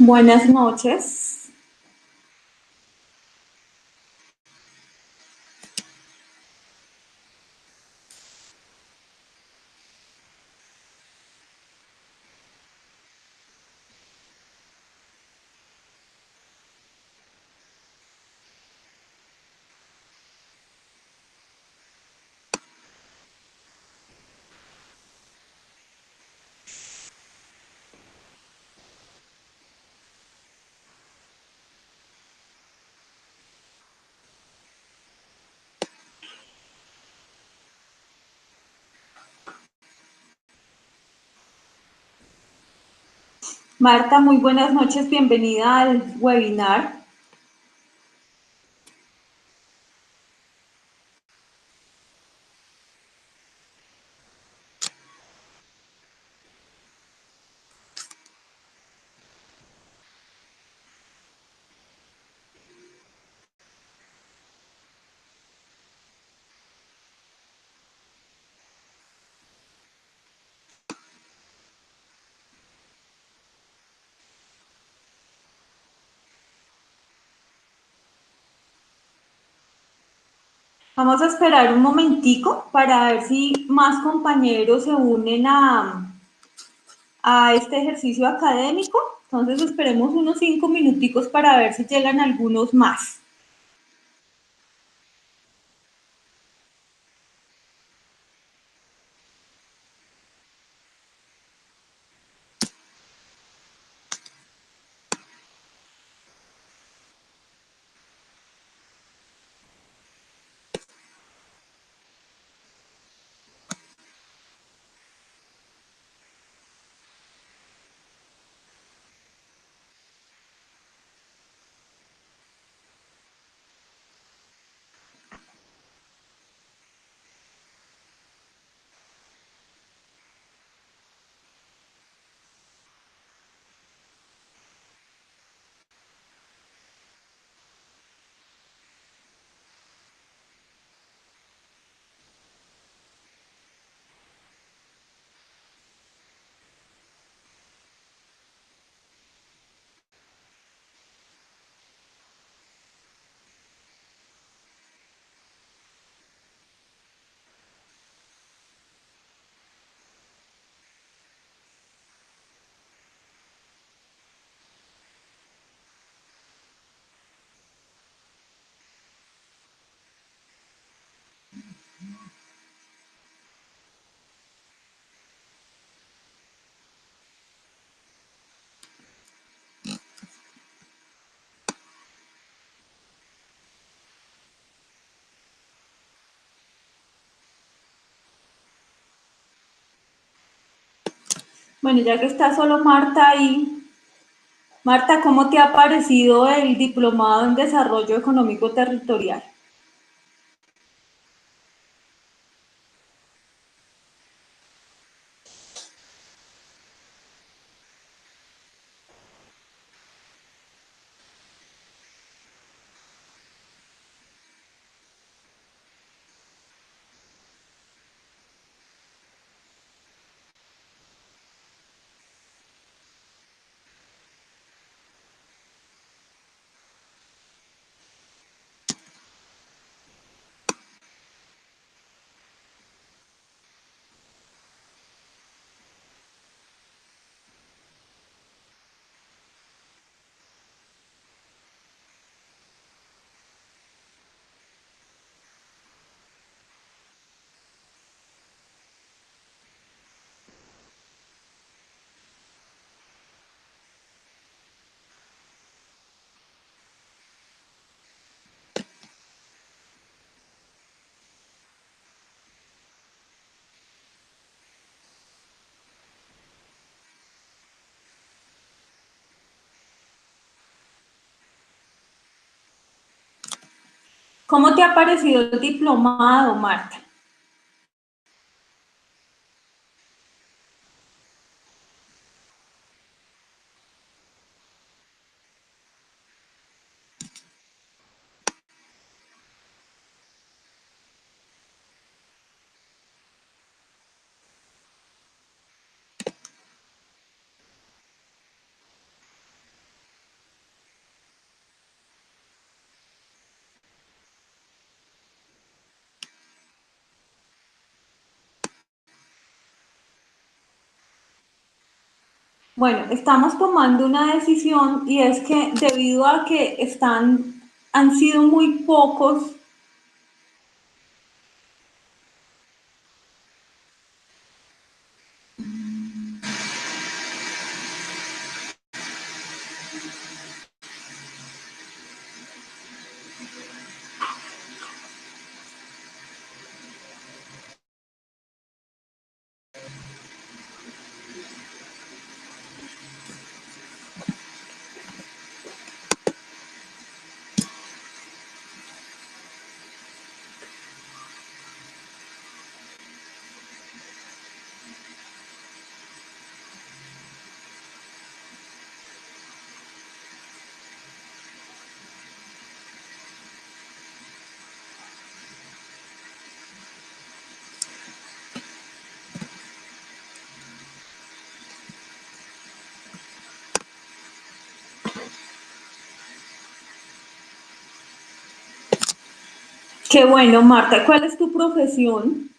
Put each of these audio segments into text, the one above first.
Buenas noches. Marta, muy buenas noches. Bienvenida al webinar. Vamos a esperar un momentico para ver si más compañeros se unen a este ejercicio académico. Entonces esperemos unos 5 minuticos para ver si llegan algunos más. Bueno, ya que está solo Marta ahí. Marta, ¿cómo te ha parecido el diplomado en desarrollo económico territorial? ¿Cómo te ha parecido el diplomado, Marta? Bueno, estamos tomando una decisión y es que debido a que han sido muy pocos. Qué bueno, Marta. ¿Cuál es tu profesión?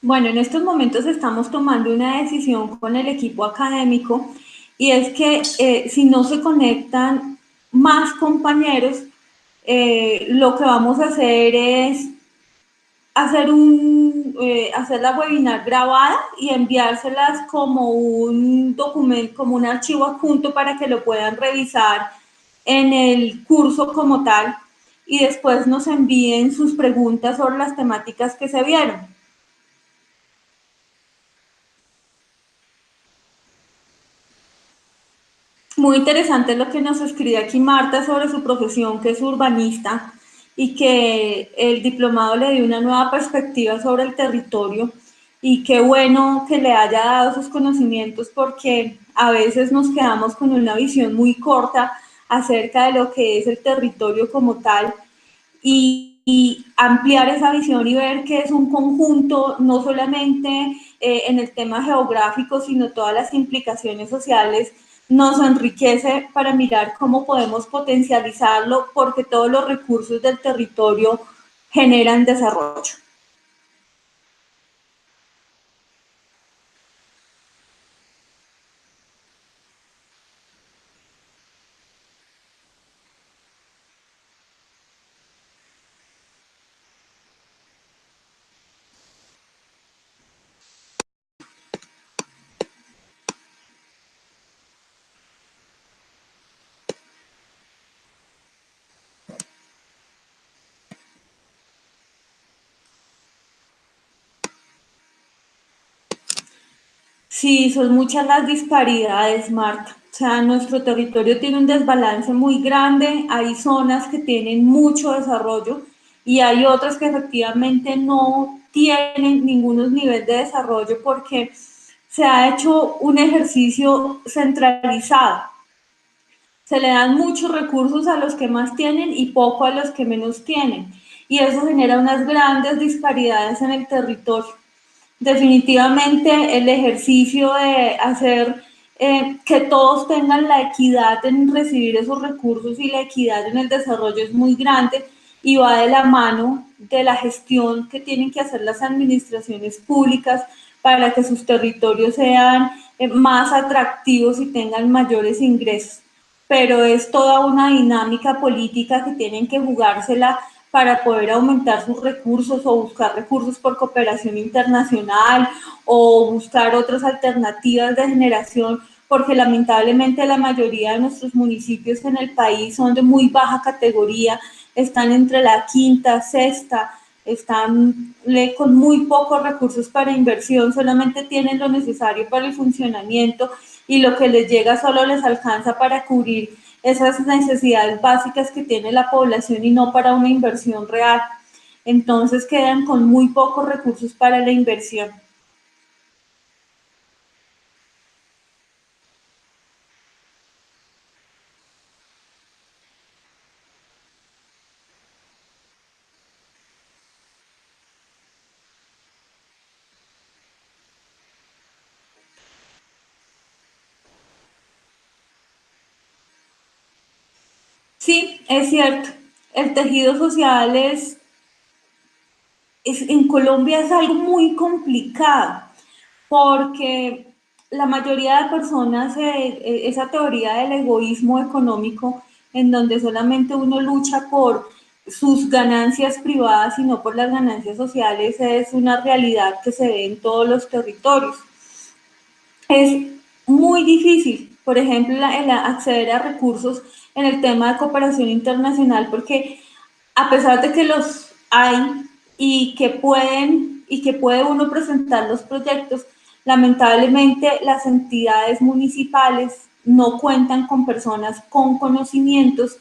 Bueno, en estos momentos estamos tomando una decisión con el equipo académico y es que si no se conectan más compañeros, lo que vamos a hacer es hacer la webinar grabada y enviárselas como un documento, como un archivo adjunto para que lo puedan revisar en el curso como tal y después nos envíen sus preguntas sobre las temáticas que se vieron. Muy interesante lo que nos escribe aquí Marta sobre su profesión, que es urbanista, y que el diplomado le dio una nueva perspectiva sobre el territorio. Y qué bueno que le haya dado esos conocimientos porque a veces nos quedamos con una visión muy corta acerca de lo que es el territorio como tal y ampliar esa visión y ver que es un conjunto, no solamente en el tema geográfico, sino todas las implicaciones sociales, nos enriquece para mirar cómo podemos potencializarlo, porque todos los recursos del territorio generan desarrollo. Sí, son muchas las disparidades, Marta. O sea, nuestro territorio tiene un desbalance muy grande, hay zonas que tienen mucho desarrollo y hay otras que efectivamente no tienen ningún nivel de desarrollo porque se ha hecho un ejercicio centralizado. Se le dan muchos recursos a los que más tienen y poco a los que menos tienen. Y eso genera unas grandes disparidades en el territorio. Definitivamente el ejercicio de hacer que todos tengan la equidad en recibir esos recursos y la equidad en el desarrollo es muy grande y va de la mano de la gestión que tienen que hacer las administraciones públicas para que sus territorios sean más atractivos y tengan mayores ingresos. Pero es toda una dinámica política que tienen que jugársela para poder aumentar sus recursos o buscar recursos por cooperación internacional o buscar otras alternativas de generación, porque lamentablemente la mayoría de nuestros municipios en el país son de muy baja categoría, están entre la quinta, sexta, están con muy pocos recursos para inversión, solamente tienen lo necesario para el funcionamiento y lo que les llega solo les alcanza para cubrir esas necesidades básicas que tiene la población y no para una inversión real. Entonces quedan con muy pocos recursos para la inversión. Sí, es cierto. El tejido social en Colombia es algo muy complicado porque la mayoría de personas, esa teoría del egoísmo económico, en donde solamente uno lucha por sus ganancias privadas y no por las ganancias sociales, es una realidad que se ve en todos los territorios. Es muy difícil, por ejemplo, el acceder a recursos en el tema de cooperación internacional, porque a pesar de que los hay y que puede uno presentar los proyectos, lamentablemente las entidades municipales no cuentan con personas con conocimientos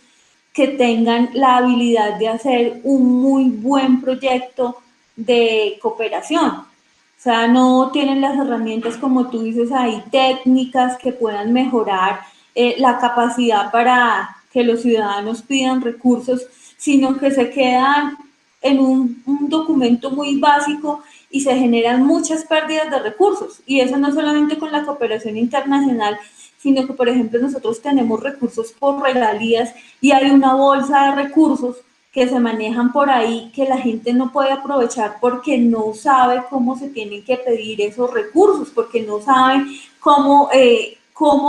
que tengan la habilidad de hacer un muy buen proyecto de cooperación. O sea, no tienen las herramientas, como tú dices ahí, técnicas que puedan mejorar la capacidad para que los ciudadanos pidan recursos, sino que se quedan en un documento muy básico y se generan muchas pérdidas de recursos. Y eso no solamente con la cooperación internacional, sino que, por ejemplo, nosotros tenemos recursos por regalías y hay una bolsa de recursos que se manejan por ahí que la gente no puede aprovechar porque no sabe cómo se tienen que pedir esos recursos, porque no sabe cómo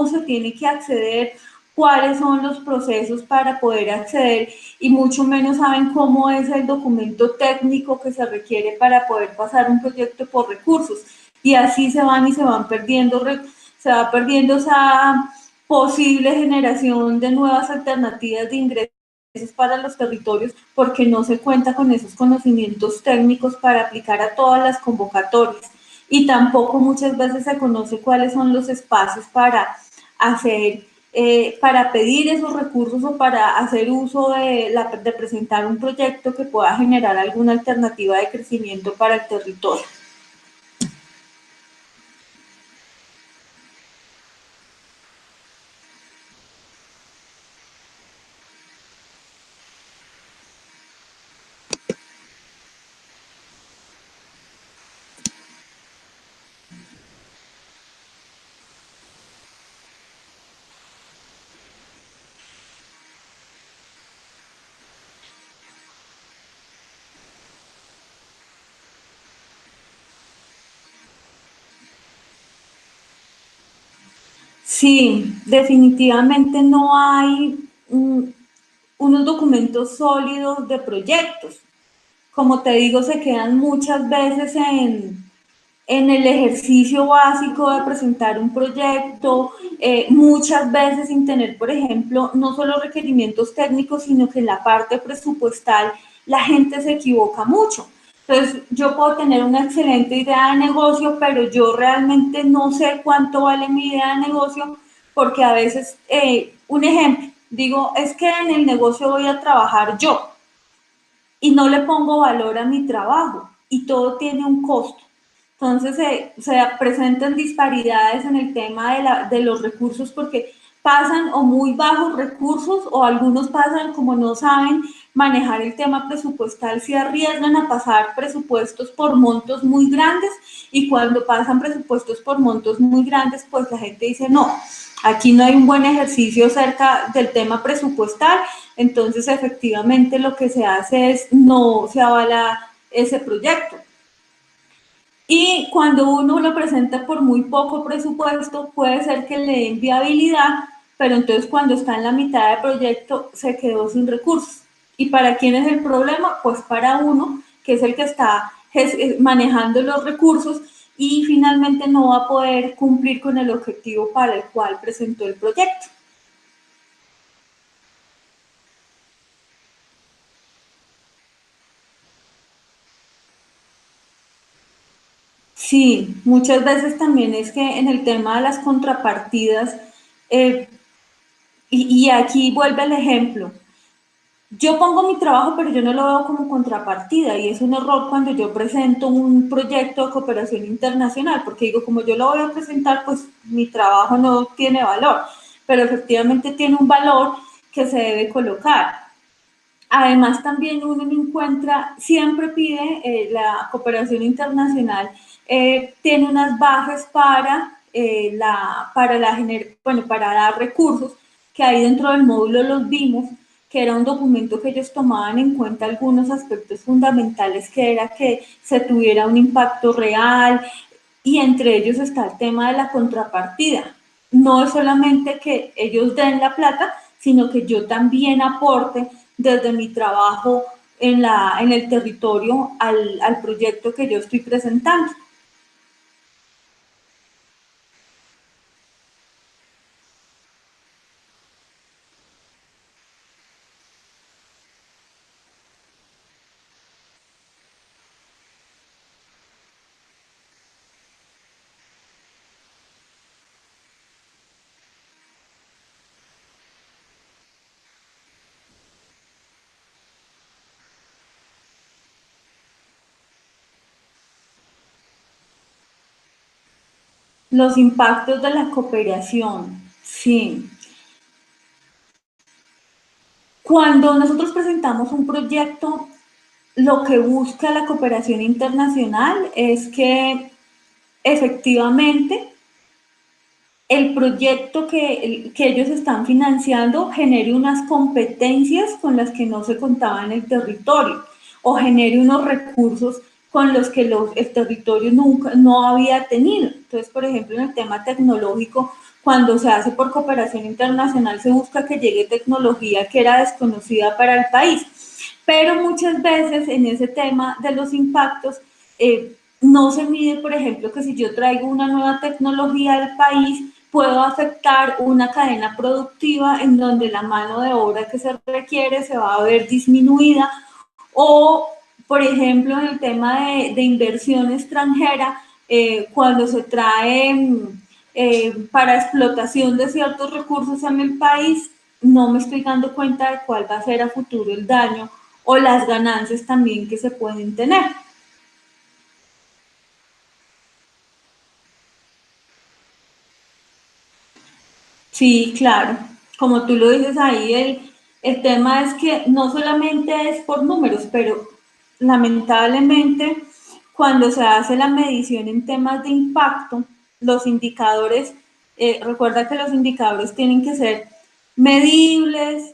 se tiene que acceder, cuáles son los procesos para poder acceder y mucho menos saben cómo es el documento técnico que se requiere para poder pasar un proyecto por recursos. Y así se van y se van perdiendo, se va perdiendo esa posible generación de nuevas alternativas de ingresos para los territorios porque no se cuenta con esos conocimientos técnicos para aplicar a todas las convocatorias y tampoco muchas veces se conoce cuáles son los espacios para hacer, para pedir esos recursos o para hacer uso de presentar un proyecto que pueda generar alguna alternativa de crecimiento para el territorio. Sí, definitivamente no hay unos documentos sólidos de proyectos. Como te digo, se quedan muchas veces en el ejercicio básico de presentar un proyecto, muchas veces sin tener, por ejemplo, no solo requerimientos técnicos, sino que en la parte presupuestal la gente se equivoca mucho. Entonces, yo puedo tener una excelente idea de negocio, pero yo realmente no sé cuánto vale mi idea de negocio, porque a veces, un ejemplo, digo, es que en el negocio voy a trabajar yo, y no le pongo valor a mi trabajo y todo tiene un costo. Entonces se presentan disparidades en el tema de los recursos porque pasan o muy bajos recursos o algunos pasan como no saben manejar el tema presupuestal, se arriesgan a pasar presupuestos por montos muy grandes y cuando pasan presupuestos por montos muy grandes, pues la gente dice no, aquí no hay un buen ejercicio cerca del tema presupuestal, entonces efectivamente lo que se hace es no se avala ese proyecto. Y cuando uno lo presenta por muy poco presupuesto, puede ser que le den viabilidad, pero entonces cuando está en la mitad del proyecto se quedó sin recursos. ¿Y para quién es el problema? Pues para uno, que es el que está manejando los recursos y finalmente no va a poder cumplir con el objetivo para el cual presentó el proyecto. Sí, muchas veces también es que en el tema de las contrapartidas, eh, y aquí vuelve el ejemplo, yo pongo mi trabajo, pero yo no lo veo como contrapartida y es un error cuando yo presento un proyecto de cooperación internacional, porque digo, como yo lo voy a presentar, pues mi trabajo no tiene valor, pero efectivamente tiene un valor que se debe colocar. Además, también uno encuentra, siempre pide la cooperación internacional, tiene unas bases bueno, para dar recursos, que ahí dentro del módulo los vimos, que era un documento que ellos tomaban en cuenta algunos aspectos fundamentales, que era que se tuviera un impacto real, y entre ellos está el tema de la contrapartida. No es solamente que ellos den la plata, sino que yo también aporte desde mi trabajo en el territorio al proyecto que yo estoy presentando. Los impactos de la cooperación, sí. Cuando nosotros presentamos un proyecto, lo que busca la cooperación internacional es que efectivamente el proyecto que ellos están financiando genere unas competencias con las que no se contaba en el territorio o genere unos recursos con los que el territorio nunca no había tenido. Entonces, por ejemplo, en el tema tecnológico, cuando se hace por cooperación internacional, se busca que llegue tecnología que era desconocida para el país. Pero muchas veces en ese tema de los impactos, no se mide, por ejemplo, que si yo traigo una nueva tecnología al país, puedo afectar una cadena productiva en donde la mano de obra que se requiere se va a ver disminuida, o, por ejemplo, en el tema de inversión extranjera, cuando se trae para explotación de ciertos recursos en el país, no me estoy dando cuenta de cuál va a ser a futuro el daño o las ganancias también que se pueden tener. Sí, claro. Como tú lo dices ahí, el tema es que no solamente es por números, pero lamentablemente cuando se hace la medición en temas de impacto, los indicadores, recuerda que los indicadores tienen que ser medibles,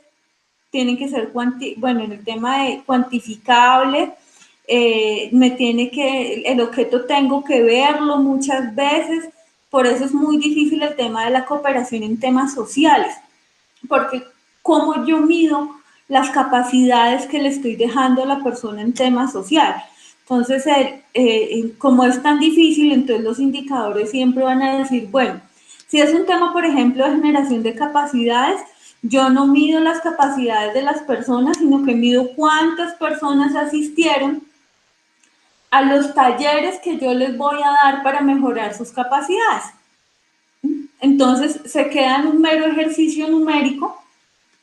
tienen que ser, bueno, en el tema de cuantificable, me tiene que, el objeto tengo que verlo muchas veces, por eso es muy difícil el tema de la cooperación en temas sociales, porque cómo yo mido las capacidades que le estoy dejando a la persona en temas sociales. Entonces, como es tan difícil, entonces los indicadores siempre van a decir, bueno, si es un tema, por ejemplo, de generación de capacidades, yo no mido las capacidades de las personas, sino que mido cuántas personas asistieron a los talleres que yo les voy a dar para mejorar sus capacidades. Entonces, se queda en un mero ejercicio numérico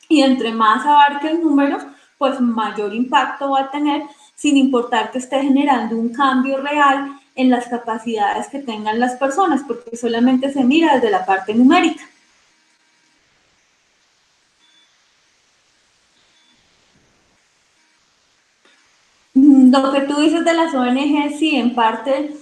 y entre más abarque el número, pues mayor impacto va a tener, sin importar que esté generando un cambio real en las capacidades que tengan las personas, porque solamente se mira desde la parte numérica. Lo que tú dices de las ONG, sí, en parte,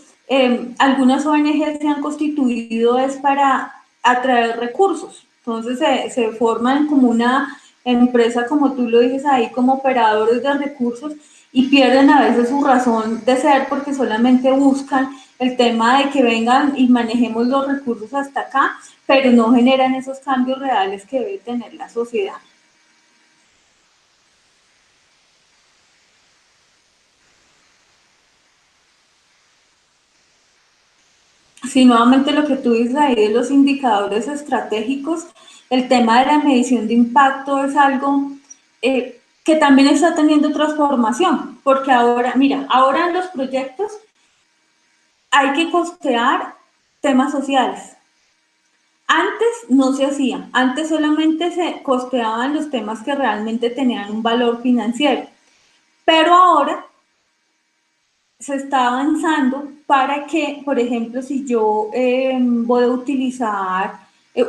algunas ONG se han constituido es para atraer recursos. Entonces se forman como una empresa, como tú lo dices ahí, como operadores de recursos y pierden a veces su razón de ser porque solamente buscan el tema de que vengan y manejemos los recursos hasta acá, pero no generan esos cambios reales que debe tener la sociedad. Sí, nuevamente lo que tú dices ahí de los indicadores estratégicos, el tema de la medición de impacto es algo que también está teniendo transformación, porque ahora, mira, ahora en los proyectos hay que costear temas sociales. Antes no se hacía, antes solamente se costeaban los temas que realmente tenían un valor financiero, pero ahora se está avanzando para que, por ejemplo, si yo voy a utilizar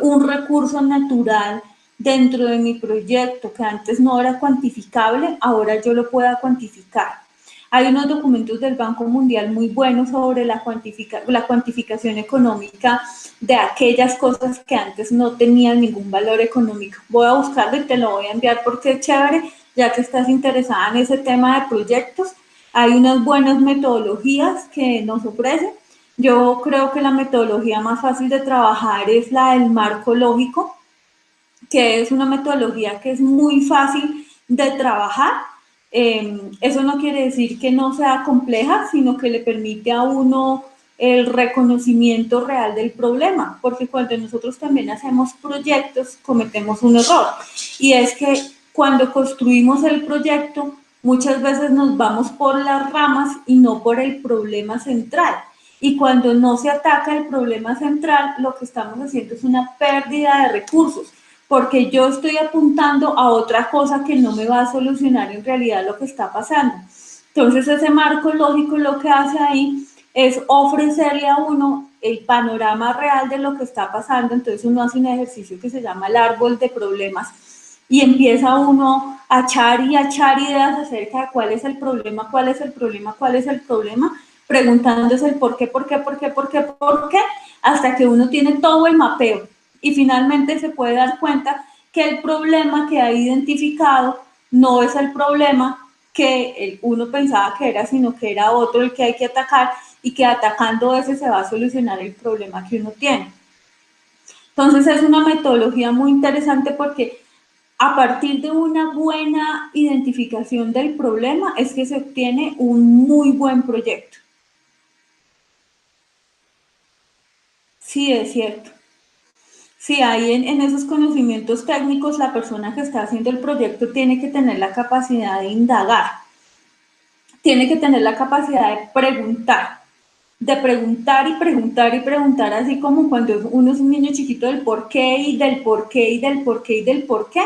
un recurso natural dentro de mi proyecto que antes no era cuantificable, ahora yo lo pueda cuantificar. Hay unos documentos del Banco Mundial muy buenos sobre la cuantificación económica de aquellas cosas que antes no tenían ningún valor económico. Voy a buscarlo y te lo voy a enviar porque es chévere, ya que estás interesada en ese tema de proyectos. Hay unas buenas metodologías que nos ofrecen. Yo creo que la metodología más fácil de trabajar es la del marco lógico, que es una metodología que es muy fácil de trabajar. Eso no quiere decir que no sea compleja, sino que le permite a uno el reconocimiento real del problema, porque cuando nosotros también hacemos proyectos cometemos un error, y es que cuando construimos el proyecto muchas veces nos vamos por las ramas y no por el problema central. Y cuando no se ataca el problema central, lo que estamos haciendo es una pérdida de recursos, porque yo estoy apuntando a otra cosa que no me va a solucionar en realidad lo que está pasando. Entonces ese marco lógico lo que hace ahí es ofrecerle a uno el panorama real de lo que está pasando. Entonces uno hace un ejercicio que se llama el árbol de problemas y empieza uno a echar ideas acerca de cuál es el problema, cuál es el problema, cuál es el problema, preguntándose el por qué, por qué, por qué, por qué, por qué, hasta que uno tiene todo el mapeo y finalmente se puede dar cuenta que el problema que ha identificado no es el problema que uno pensaba que era, sino que era otro el que hay que atacar, y que atacando ese se va a solucionar el problema que uno tiene. Entonces es una metodología muy interesante porque a partir de una buena identificación del problema es que se obtiene un muy buen proyecto. Sí, es cierto. Sí, ahí en esos conocimientos técnicos la persona que está haciendo el proyecto tiene que tener la capacidad de indagar, tiene que tener la capacidad de preguntar y preguntar y preguntar, así como cuando uno es un niño chiquito del por qué y del por qué y del por qué y del por qué.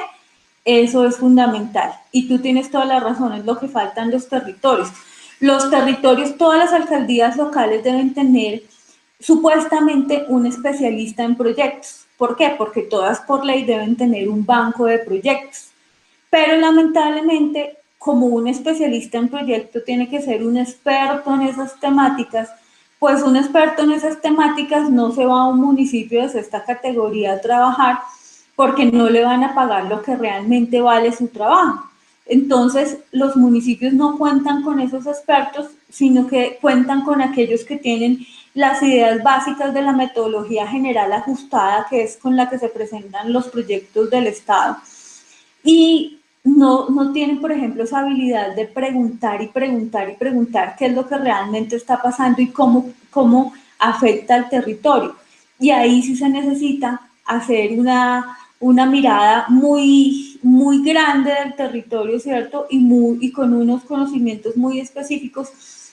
Eso es fundamental. Y tú tienes toda la razón, es lo que faltan los territorios. Los territorios, todas las alcaldías locales deben tener supuestamente un especialista en proyectos. ¿Por qué? Porque todas por ley deben tener un banco de proyectos. Pero lamentablemente, como un especialista en proyecto tiene que ser un experto en esas temáticas, pues un experto en esas temáticas no se va a un municipio de sexta categoría a trabajar porque no le van a pagar lo que realmente vale su trabajo. Entonces, los municipios no cuentan con esos expertos, sino que cuentan con aquellos que tienen las ideas básicas de la metodología general ajustada, que es con la que se presentan los proyectos del Estado. Y no tienen, por ejemplo, esa habilidad de preguntar y preguntar y preguntar qué es lo que realmente está pasando y cómo afecta al territorio. Y ahí sí se necesita hacer una mirada muy grande del territorio, ¿cierto? Y con unos conocimientos muy específicos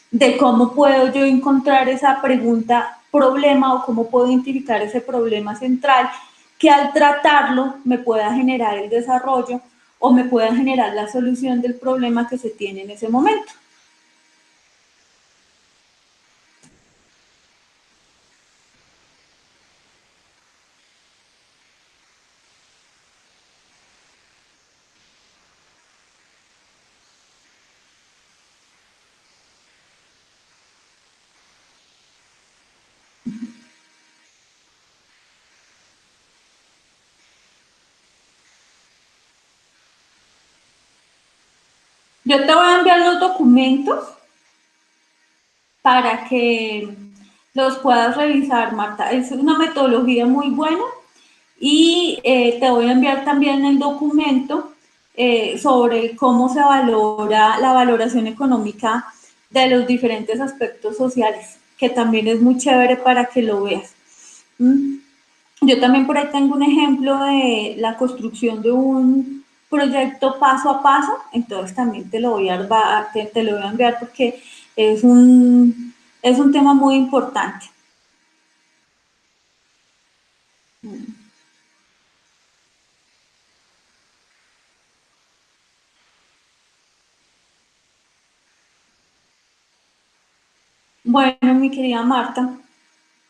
de cómo puedo yo encontrar esa pregunta problema o cómo puedo identificar ese problema central que al tratarlo me pueda generar el desarrollo o me pueda generar la solución del problema que se tiene en ese momento. Yo te voy a enviar los documentos para que los puedas revisar, Marta. Es una metodología muy buena y te voy a enviar también el documento sobre cómo se valora la valoración económica de los diferentes aspectos sociales, que también es muy chévere para que lo veas. ¿Mm? Yo también por ahí tengo un ejemplo de la construcción de un proyecto paso a paso, entonces también te lo voy a enviar porque es Es un tema muy importante. Bueno, mi querida Marta,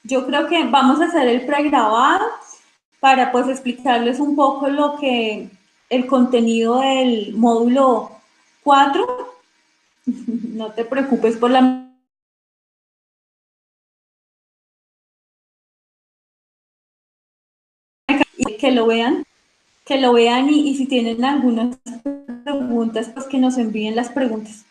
yo creo que vamos a hacer el pregrabado para pues explicarles un poco lo que el contenido del módulo 4. No te preocupes por la que lo vean y si tienen algunas preguntas, pues que nos envíen las preguntas.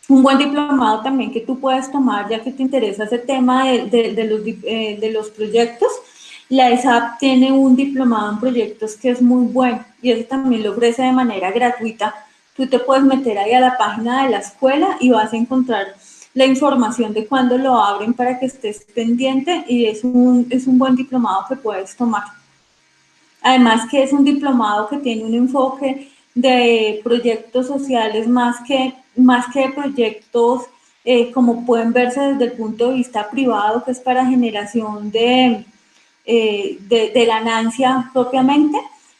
Un buen diplomado también que tú puedes tomar, ya que te interesa ese tema de los proyectos. La ESAP tiene un diplomado en proyectos que es muy bueno y ese también lo ofrece de manera gratuita. Tú te puedes meter ahí a la página de la escuela y vas a encontrar la información de cuándo lo abren para que estés pendiente y es un buen diplomado que puedes tomar. Además que es un diplomado que tiene un enfoque de proyectos sociales más que de proyectos como pueden verse desde el punto de vista privado, que es para generación de ganancia propiamente,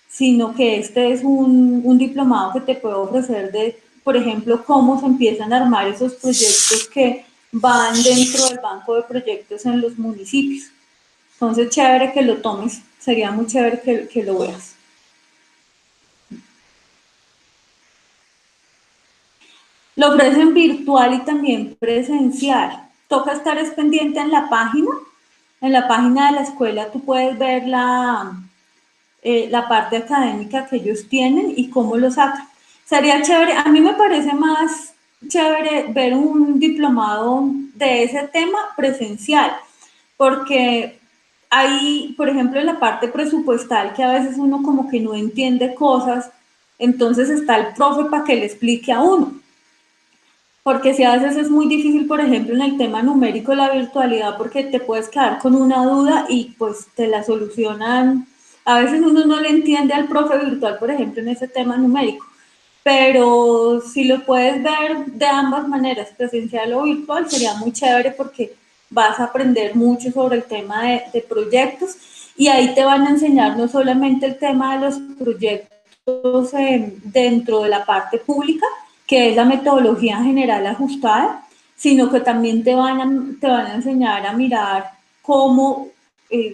sino que este es un diplomado que te puede ofrecer de, por ejemplo, cómo se empiezan a armar esos proyectos que van dentro del banco de proyectos en los municipios. Entonces, chévere que lo tomes, sería muy chévere que lo veas. Lo ofrecen virtual y también presencial. Toca estar es pendiente en la página de la escuela tú puedes ver la parte académica que ellos tienen y cómo lo sacan. Sería chévere, a mí me parece más chévere ver un diplomado de ese tema presencial, porque hay, por ejemplo, en la parte presupuestal, que a veces uno como que no entiende cosas, entonces está el profe para que le explique a uno. Porque si a veces es muy difícil, por ejemplo, en el tema numérico, la virtualidad, porque te puedes quedar con una duda y pues te la solucionan. A veces uno no le entiende al profe virtual, por ejemplo, en ese tema numérico, pero si lo puedes ver de ambas maneras, presencial o virtual, sería muy chévere porque vas a aprender mucho sobre el tema de proyectos y ahí te van a enseñar no solamente el tema de los proyectos dentro de la parte pública, que es la metodología general ajustada, sino que también te van a enseñar a mirar cómo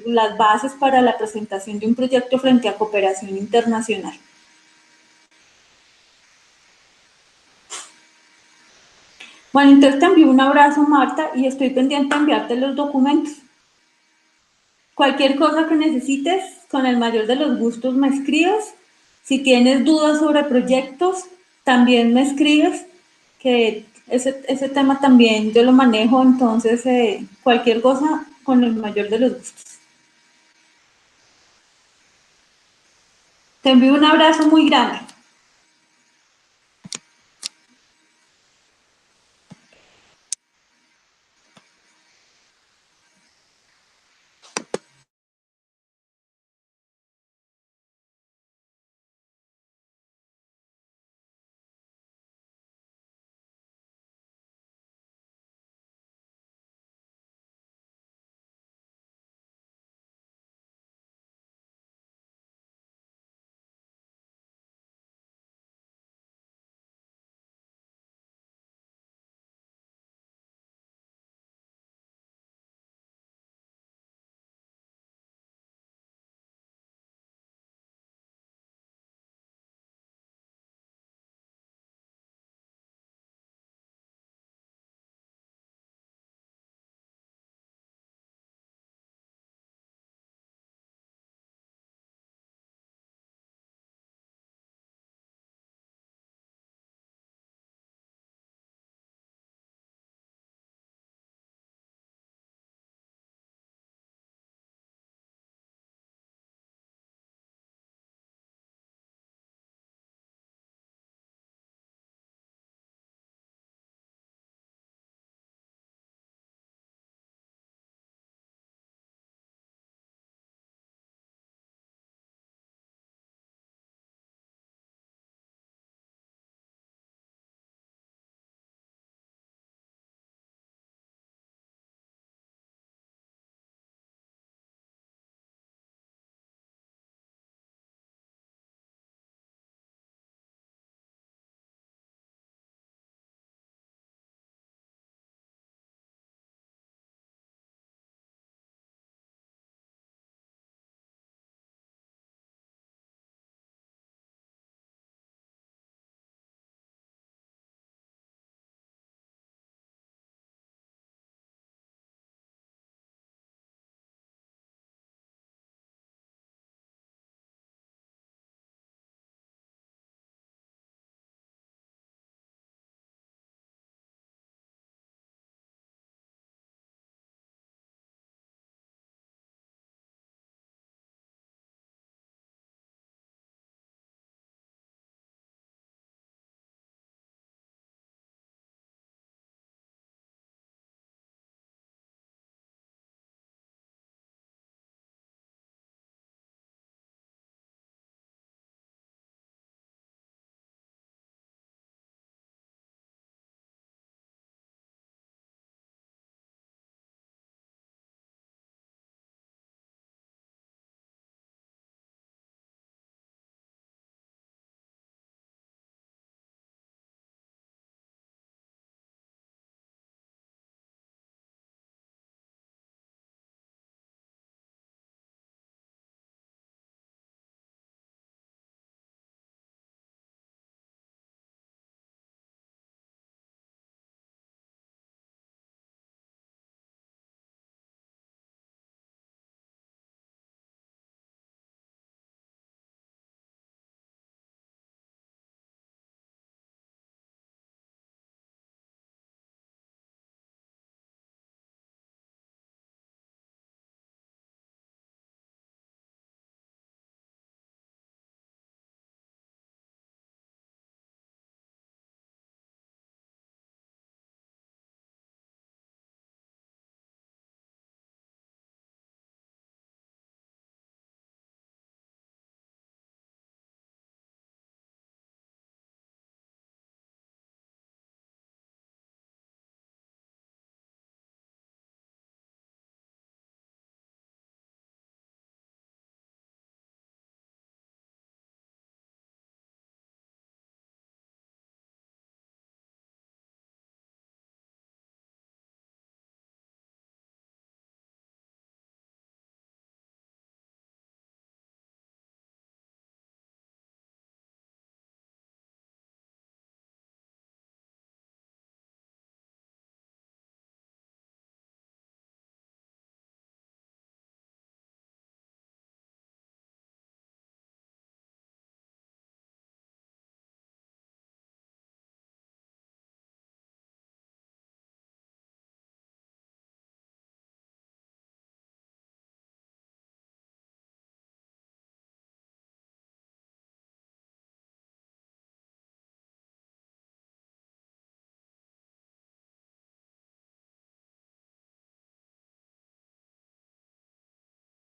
las bases para la presentación de un proyecto frente a cooperación internacional. Bueno, entonces te envío un abrazo, Marta, y estoy pendiente de enviarte los documentos. Cualquier cosa que necesites, con el mayor de los gustos me escribes. Si tienes dudas sobre proyectos, también me escribes, que ese tema también yo lo manejo, entonces cualquier cosa con el mayor de los gustos. Te envío un abrazo muy grande.